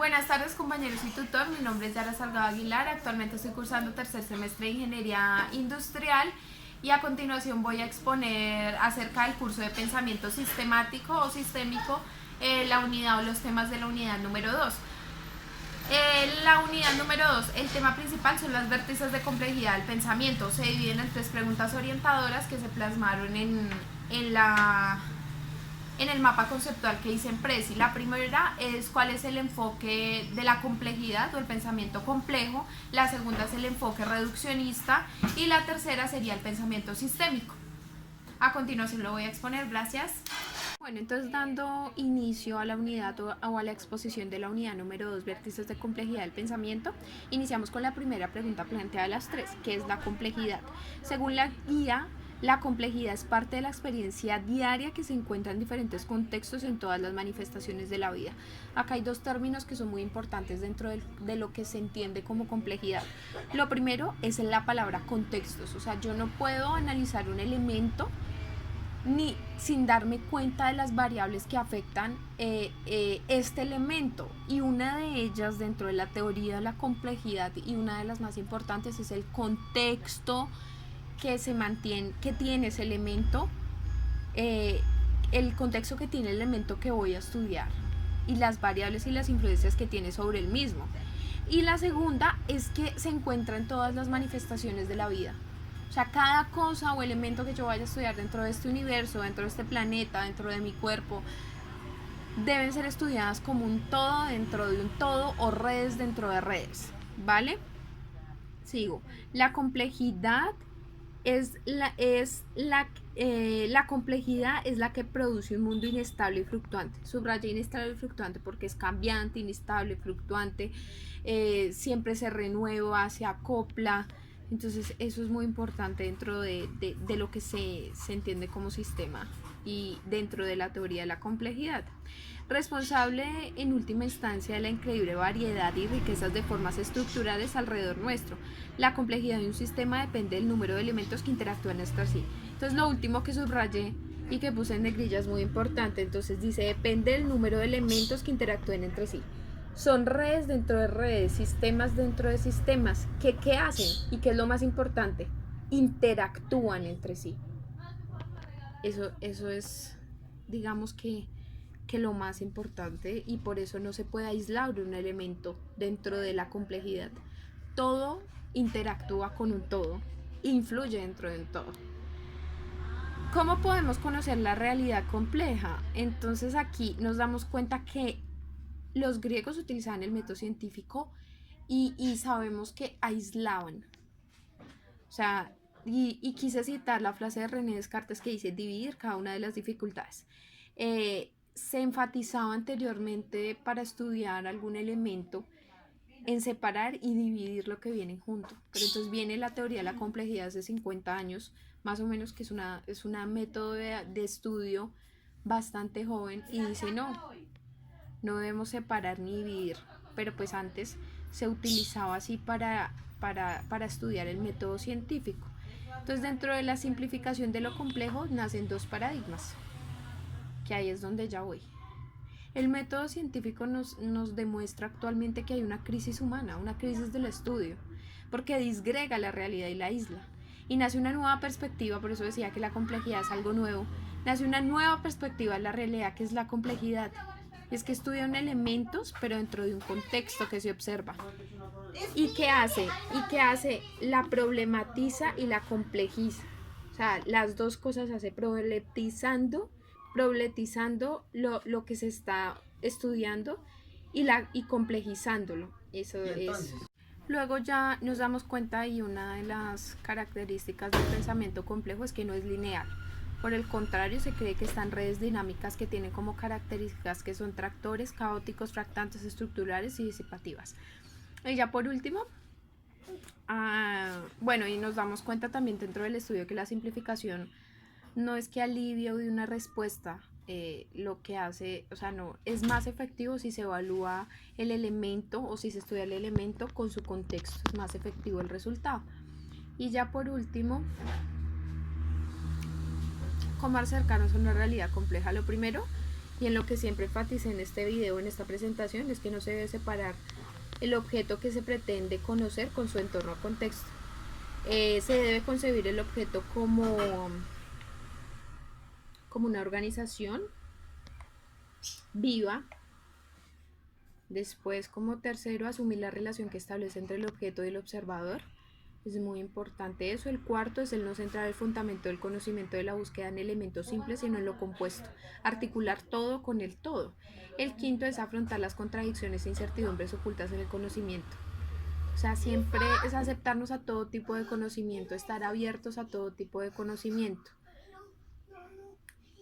Buenas tardes, compañeros y tutor. Mi nombre es Yara Salgado Aguilar. Actualmente estoy cursando tercer semestre de Ingeniería Industrial y a continuación voy a exponer acerca del curso de pensamiento sistemático o sistémico, la unidad o los temas de la unidad número 2. La unidad número 2, el tema principal son las vértices de complejidad del pensamiento. Se dividen en 3 preguntas orientadoras que se plasmaron en el mapa conceptual que hice en Prezi. La primera es cuál es el enfoque de la complejidad o el pensamiento complejo, la segunda es el enfoque reduccionista y la tercera sería el pensamiento sistémico. A continuación lo voy a exponer, gracias. Bueno, entonces dando inicio a la unidad o a la exposición de la unidad número 2, vértices de complejidad del pensamiento, iniciamos con la primera pregunta planteada de las 3, que es la complejidad. Según la guía, la complejidad es parte de la experiencia diaria que se encuentra en diferentes contextos en todas las manifestaciones de la vida. Acá hay 2 términos que son muy importantes dentro de lo que se entiende como complejidad. Lo primero es la palabra contextos, o sea, yo no puedo analizar un elemento ni sin darme cuenta de las variables que afectan este elemento, y una de ellas dentro de la teoría de la complejidad y una de las más importantes es el contexto que se mantiene, que tiene ese elemento, el contexto que tiene el elemento que voy a estudiar y las variables y las influencias que tiene sobre el mismo. Y la segunda es que se encuentra en todas las manifestaciones de la vida. O sea, cada cosa o elemento que yo vaya a estudiar dentro de este universo, dentro de este planeta, dentro de mi cuerpo, deben ser estudiadas como un todo dentro de un todo o redes dentro de redes, ¿vale? Sigo. La complejidad la complejidad es la que produce un mundo inestable y fluctuante. Subraya inestable y fluctuante porque es cambiante, inestable, fluctuante, siempre se renueva, se acopla. Entonces eso es muy importante dentro de lo que se entiende como sistema y dentro de la teoría de la complejidad. Responsable en última instancia de la increíble variedad y riquezas de formas estructurales alrededor nuestro. La complejidad de un sistema depende del número de elementos que interactúan entre sí. Entonces lo último que subrayé y que puse en negrilla es muy importante. Entonces dice, depende del número de elementos que interactúen entre sí. Son redes dentro de redes, sistemas dentro de sistemas. ¿Qué hacen? ¿Y qué es lo más importante? Interactúan entre sí. Eso es, digamos que lo más importante, y por eso no se puede aislar un elemento dentro de la complejidad. Todo interactúa con un todo, influye dentro de un todo. ¿Cómo podemos conocer la realidad compleja? Entonces aquí nos damos cuenta que los griegos utilizaban el método científico y sabemos que aislaban. O sea, y quise citar la frase de René Descartes que dice dividir cada una de las dificultades. Se enfatizaba anteriormente para estudiar algún elemento en separar y dividir lo que vienen juntos. Pero entonces viene la teoría de la complejidad hace 50 años, más o menos, que es una método de estudio bastante joven, y dice no debemos separar ni dividir, pero pues antes se utilizaba así para estudiar el método científico. Entonces dentro de la simplificación de lo complejo nacen 2 paradigmas, que ahí es donde ya voy. El método científico nos demuestra actualmente que hay una crisis humana, una crisis del estudio, porque disgrega la realidad y la isla. Y nace una nueva perspectiva, por eso decía que la complejidad es algo nuevo. Nace una nueva perspectiva de la realidad, que es la complejidad. Es que estudian elementos, pero dentro de un contexto que se observa. ¿Y qué hace? La problematiza y la complejiza. O sea, las 2 cosas hace, problematizando lo que se está estudiando y complejizándolo. Eso es. Luego ya nos damos cuenta, y una de las características del pensamiento complejo es que no es lineal. Por el contrario, se cree que están redes dinámicas que tienen como características que son tractores, caóticos, fractantes, estructurales y disipativas. Y ya por último, bueno, y nos damos cuenta también dentro del estudio que la simplificación no es que alivie o de una respuesta, lo que hace, o sea, no, es más efectivo si se evalúa el elemento o si se estudia el elemento con su contexto, es más efectivo el resultado. Y ya por último, ¿cómo acercarnos a una realidad compleja? Lo primero Y en lo que siempre enfaticé en este video, en esta presentación, es que no se debe separar el objeto que se pretende conocer con su entorno o contexto. Se debe concebir el objeto como una organización viva. Después, como tercero, asumir la relación que establece entre el objeto y el observador. Es muy importante eso. El cuarto es el no centrar el fundamento del conocimiento de la búsqueda en elementos simples, sino en lo compuesto. Articular todo con el todo. El quinto es afrontar las contradicciones e incertidumbres ocultas en el conocimiento. O sea, siempre es aceptarnos a todo tipo de conocimiento, estar abiertos a todo tipo de conocimiento.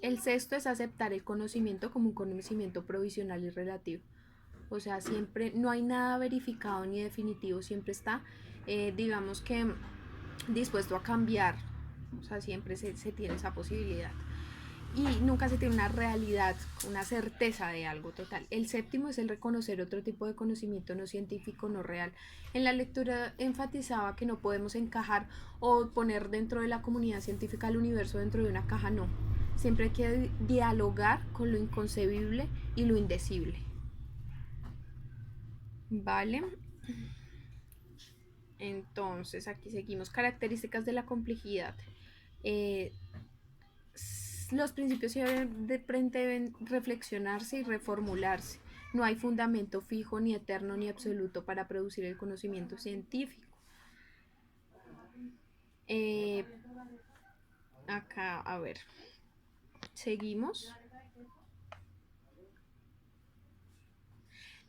El sexto es aceptar el conocimiento como un conocimiento provisional y relativo. O sea, siempre no hay nada verificado ni definitivo, siempre está, digamos que, dispuesto a cambiar. O sea, siempre se tiene esa posibilidad. Y nunca se tiene una realidad, una certeza de algo total. El séptimo es el reconocer otro tipo de conocimiento no científico, no real. En la lectura enfatizaba que no podemos encajar o poner dentro de la comunidad científica el universo dentro de una caja, no. Siempre hay que dialogar con lo inconcebible y lo indecible. Vale. Entonces aquí seguimos. Características de la complejidad. Los principios deben reflexionarse y reformularse. No hay fundamento fijo, ni eterno, ni absoluto para producir el conocimiento científico. Acá, a ver, seguimos.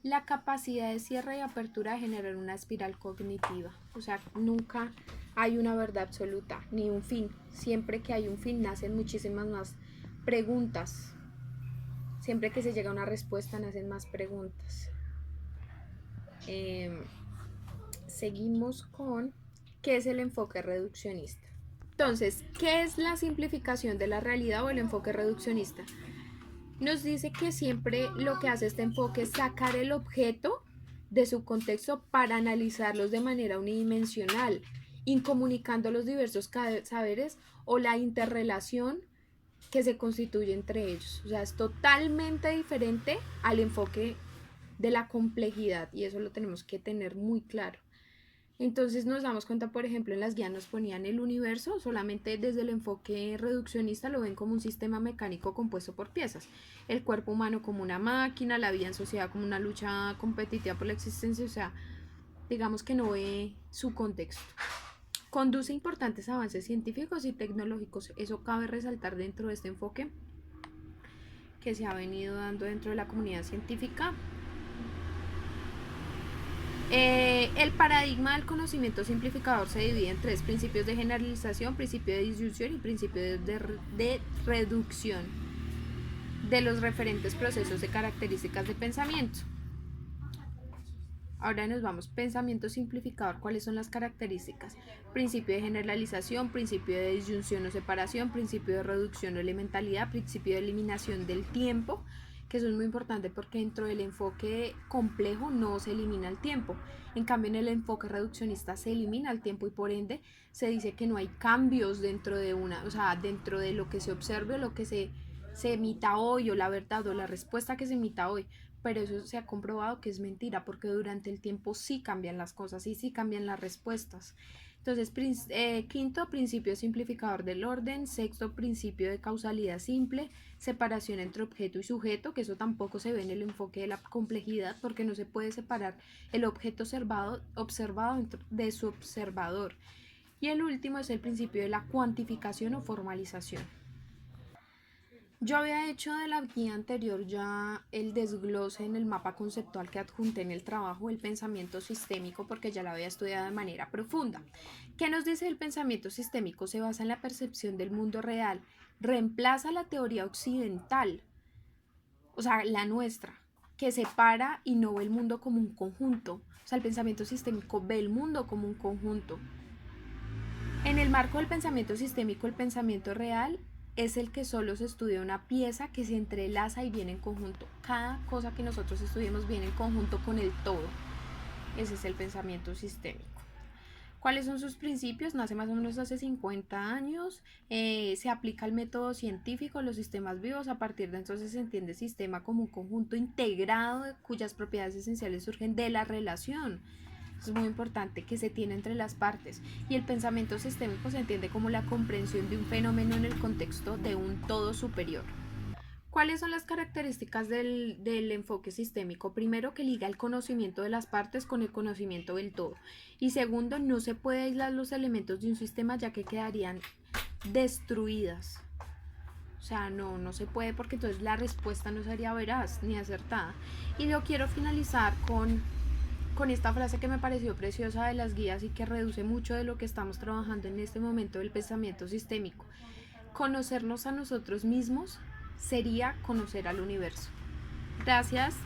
La capacidad de cierre y apertura de generar una espiral cognitiva. O sea, nunca hay una verdad absoluta, ni un fin. Siempre que hay un fin, nacen muchísimas más preguntas. Siempre que se llega a una respuesta, nacen más preguntas. Seguimos con ¿qué es el enfoque reduccionista? Entonces, ¿qué es la simplificación de la realidad o el enfoque reduccionista? Nos dice que siempre lo que hace este enfoque es sacar el objeto de su contexto para analizarlos de manera unidimensional, incomunicando los diversos saberes o la interrelación que se constituye entre ellos. O sea, es totalmente diferente al enfoque de la complejidad y eso lo tenemos que tener muy claro. Entonces nos damos cuenta, por ejemplo, en las guías nos ponían el universo, solamente desde el enfoque reduccionista lo ven como un sistema mecánico compuesto por piezas. El cuerpo humano como una máquina, la vida en sociedad como una lucha competitiva por la existencia, o sea, digamos que no ve su contexto. Conduce importantes avances científicos y tecnológicos, eso cabe resaltar dentro de este enfoque que se ha venido dando dentro de la comunidad científica. El paradigma del conocimiento simplificador se divide en tres: principios de generalización, principio de disyunción y principio de reducción de los referentes procesos de características de pensamiento. Ahora nos vamos, pensamiento simplificador, ¿cuáles son las características? Principio de generalización, principio de disyunción o separación, principio de reducción o elementalidad, principio de eliminación del tiempo, que eso es muy importante porque dentro del enfoque complejo no se elimina el tiempo. En cambio, en el enfoque reduccionista se elimina el tiempo y por ende se dice que no hay cambios dentro de una, o sea, dentro de lo que se observe o lo que se emita hoy o la verdad o la respuesta que se emita hoy. Pero eso se ha comprobado que es mentira porque durante el tiempo sí cambian las cosas y sí cambian las respuestas. Entonces, quinto, principio simplificador del orden. Sexto, principio de causalidad simple, separación entre objeto y sujeto, que eso tampoco se ve en el enfoque de la complejidad porque no se puede separar el objeto observado de su observador. Y el último es el principio de la cuantificación o formalización. Yo había hecho de la guía anterior ya el desglose en el mapa conceptual que adjunté en el trabajo, el pensamiento sistémico, porque ya lo había estudiado de manera profunda. ¿Qué nos dice el pensamiento sistémico? Se basa en la percepción del mundo real, reemplaza la teoría occidental, o sea, la nuestra, que separa y no ve el mundo como un conjunto. O sea, el pensamiento sistémico ve el mundo como un conjunto. En el marco del pensamiento sistémico, el pensamiento real es el que solo se estudia una pieza que se entrelaza y viene en conjunto. Cada cosa que nosotros estudiemos viene en conjunto con el todo. Ese es el pensamiento sistémico. ¿Cuáles son sus principios? Nace más o menos hace 50 años, se aplica el método científico, los sistemas vivos, a partir de entonces se entiende sistema como un conjunto integrado cuyas propiedades esenciales surgen de la relación. Es muy importante que se tiene entre las partes, y el pensamiento sistémico se entiende como la comprensión de un fenómeno en el contexto de un todo superior. ¿Cuáles son las características del enfoque sistémico? Primero, que liga el conocimiento de las partes con el conocimiento del todo. Y segundo, no se puede aislar los elementos de un sistema, ya que quedarían destruidas. O sea, no se puede, porque entonces la respuesta no sería veraz ni acertada. Y lo quiero finalizar con esta frase que me pareció preciosa de las guías y que reduce mucho de lo que estamos trabajando en este momento del pensamiento sistémico. Conocernos a nosotros mismos sería conocer al universo. Gracias.